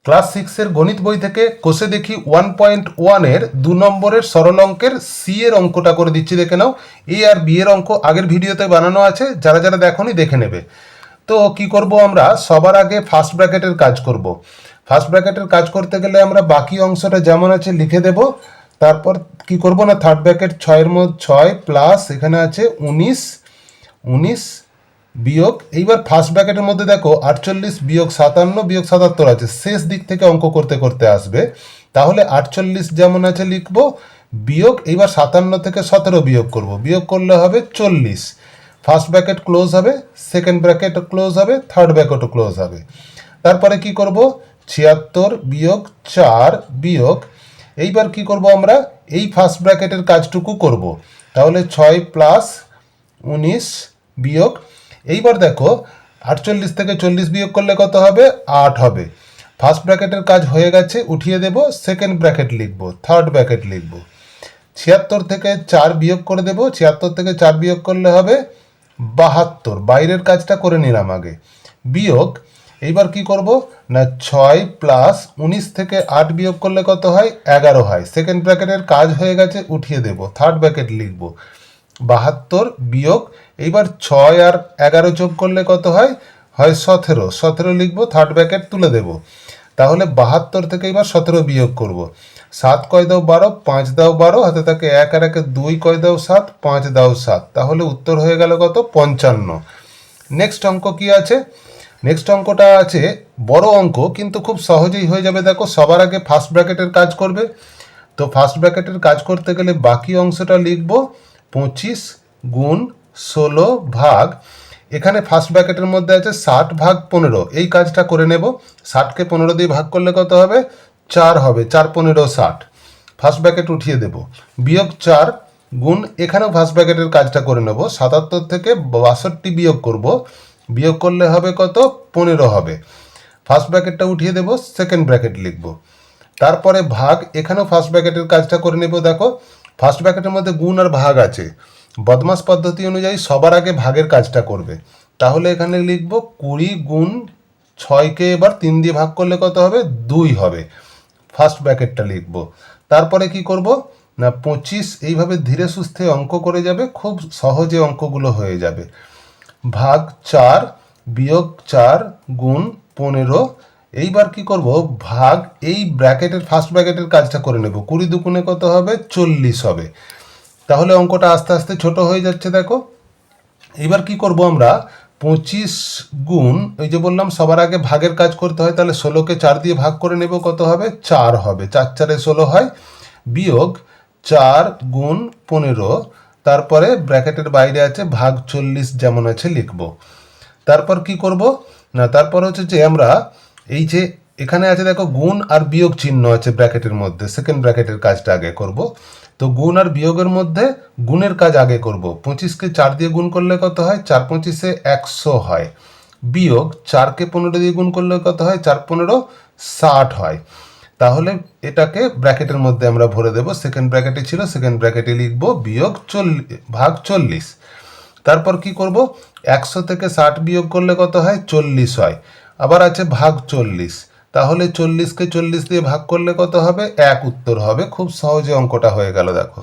Class 6 এর গণিত বই থেকে কোষে দেখি 1.1 এর 2 নম্বরের সরল অঙ্কের সি এর অঙ্কটা করে দিচ্ছি, দেখে নাও। এ আর বি এর অঙ্ক আগের ভিডিওতে বানানো আছে, যারা যারা দেখোনি দেখে নেবে। তো কি করব, আমরা সবার আগে ফার্স্ট ব্র্যাকেটের কাজ করব। ফার্স্ট ব্র্যাকেটের কাজ করতে গেলে আমরা বাকি অংশটা যেমন আছে লিখে দেব। তারপর কি করব না, থার্ড ব্র্যাকেট 6 মধ্যে 6 প্লাস এখানে আছে 19 বিয়োগ, এইবার ফার্স্ট ব্র্যাকেটের মধ্যে দেখো 48 বিয়োগ 57 বিয়োগ 77 আছে, শেষ দিক থেকে অঙ্ক করতে করতে আসবে। তাহলে 48 যেমন আছে লিখবো, বিয়োগ এইবার 57 থেকে 17 বিয়োগ করব, বিয়োগ করলে হবে 40। ফার্স্ট ব্র্যাকেট ক্লোজ হবে, সেকেন্ড ব্র্যাকেট ক্লোজ হবে, থার্ড ব্র্যাকেটও ক্লোজ হবে। তারপরে কি করব, 76 বিয়োগ 4 বিয়োগ, এইবার কি করব আমরা এই ফার্স্ট ব্র্যাকেটের কাজটুকু করব। তাহলে 6 প্লাস 19 বিয়োগ, এইবার দেখো 48 থেকে 40 বিয়োগ করলে কত হবে, 8 হবে। ফার্স্ট ব্র্যাকেটের কাজ হয়ে গেছে, উঠিয়ে দেব, সেকেন্ড ব্র্যাকেট লিখব, থার্ড ব্র্যাকেট লিখব। 76 থেকে 4 বিয়োগ করে দেব, 76 থেকে 4 বিয়োগ করলে হবে 72, বাইরের কাজটা করে নিলাম আগে, বিয়োগ। এইবার কি করব না, 6 প্লাস 19 থেকে 8 বিয়োগ করলে কত হয়, 11 হয়। সেকেন্ড ব্র্যাকেটের কাজ হয়ে গেছে, উঠিয়ে দেব, থার্ড ব্র্যাকেট লিখব, 72 বিয়োগ, এইবার 6 আর 11 যোগ করলে কত হয়, 17 লিখবো, থার্ড ব্র্যাকেট তুলে দেব। তাহলে 72 থেকে এবার 17 বিয়োগ করব। 7 কয় দাও 12, 5 দাও 12, হাতে থাকে 1 আর 1 2 কয় দাও 7, 5 দাও 7, তাহলে উত্তর হয়ে গেল কত, 55। নেক্সট অঙ্ক কি আছে, নেক্সট অঙ্কটা আছে বড় অঙ্ক, কিন্তু খুব সহজেই হয়ে যাবে। দেখো সবার আগে ফার্স্ট ব্র্যাকেটের কাজ করবে। তো ফার্স্ট ব্র্যাকেটের কাজ করতে গেলে বাকি অংশটা লিখব, 25 গুণ 16 ভাগ, এখানে ফার্স্ট ব্র্যাকেটের মধ্যে আছে 60 ভাগ 15, এই কাজটা করে নেব। 60কে 15 দিয়ে ভাগ করলে কত হবে, 4 হবে, 4 15 60, ফার্স্ট ব্র্যাকেট উঠিয়ে দেব, বিয়োগ 4 গুণ, এখানেও ফার্স্ট ব্র্যাকেটের কাজটা করে নেব। 77 থেকে 62 বিয়োগ করব, বিয়োগ করলে হবে কত, 15 হবে। ফার্স্ট ব্র্যাকেটটা উঠিয়ে দেব, সেকেন্ড ব্র্যাকেট লিখব। তারপরে ভাগ, এখানেও ফার্স্ট ব্র্যাকেটের কাজটা করে নেব। দেখো ফার্স্ট ব্র্যাকেটের মধ্যে গুণ আর ভাগ আছে, বদমাস পদ্ধতি অনুযায়ী সবার আগে ভাগের কাজটা করবে। তাহলে এখানে লিখব 20 গুণ 6কে এবার 3 দিয়ে ভাগ করলে কত হবে, 2 হবে, ফার্স্ট ব্র্যাকেটটা লিখব। তারপরে কি করব না, 25, এইভাবে ধীরে সুস্থে অঙ্ক করে যাবে, খুব সহজে অঙ্কগুলো হয়ে যাবে। ভাগ 4 বিয়োগ 4 গুণ 15, এইবার কি করব, ভাগ এই ব্র্যাকেটের ফার্স্ট ব্র্যাকেটের কাজটা করে নেব। 20 দুগুণে কত হবে, 40 হবে। তাহলে অঙ্কটা আস্তে আস্তে ছোট হয়ে যাচ্ছে। দেখো এবার কি করব আমরা, 25 গুণ, ওই যে বললাম সবার আগে ভাগের কাজ করতে হয়, তাহলে 16কে 4 দিয়ে ভাগ করে নেব, কত হবে, 4 হবে, 4 4 16 হয়, বিয়োগ 4 গুণ 15, তারপরে ব্র্যাকেটের বাইরে আছে ভাগ 40 যেমন আছে লিখব। তারপর কি করব না, তারপর হচ্ছে যে আমরা এই যে এখানে আছে দেখো গুণ আর বিয়োগ চিহ্ন আছে ব্র্যাকেটের মধ্যে, সেকেন্ড ব্র্যাকেটের কাজটা আগে করব। তো গুণ আর বিয়োগের মধ্যে গুণের কাজ আগে করব। 25কে 4 দিয়ে গুণ করলে কত হয়, 4 25-এ 100 হয়, বিয়োগ 4কে 15 দিয়ে গুণ করলে কত হয়, 4 15 60 হয়। তাহলে এটাকে ব্র্যাকেটের মধ্যে আমরা ভরে দেব, সেকেন্ড ব্র্যাকেটে ছিল, সেকেন্ড ব্র্যাকেটে লিখব, বিয়োগ 40 ভাগ 40। তারপর কি করব, 100 থেকে 60 বিয়োগ করলে কত হয়, 40 হয়, আবার আছে ভাগ 40, তাহলে 40কে 40 দিয়ে ভাগ করলে কত হবে, 1 উত্তর হবে। খুব সহজে অঙ্কটা হয়ে গেল। দেখো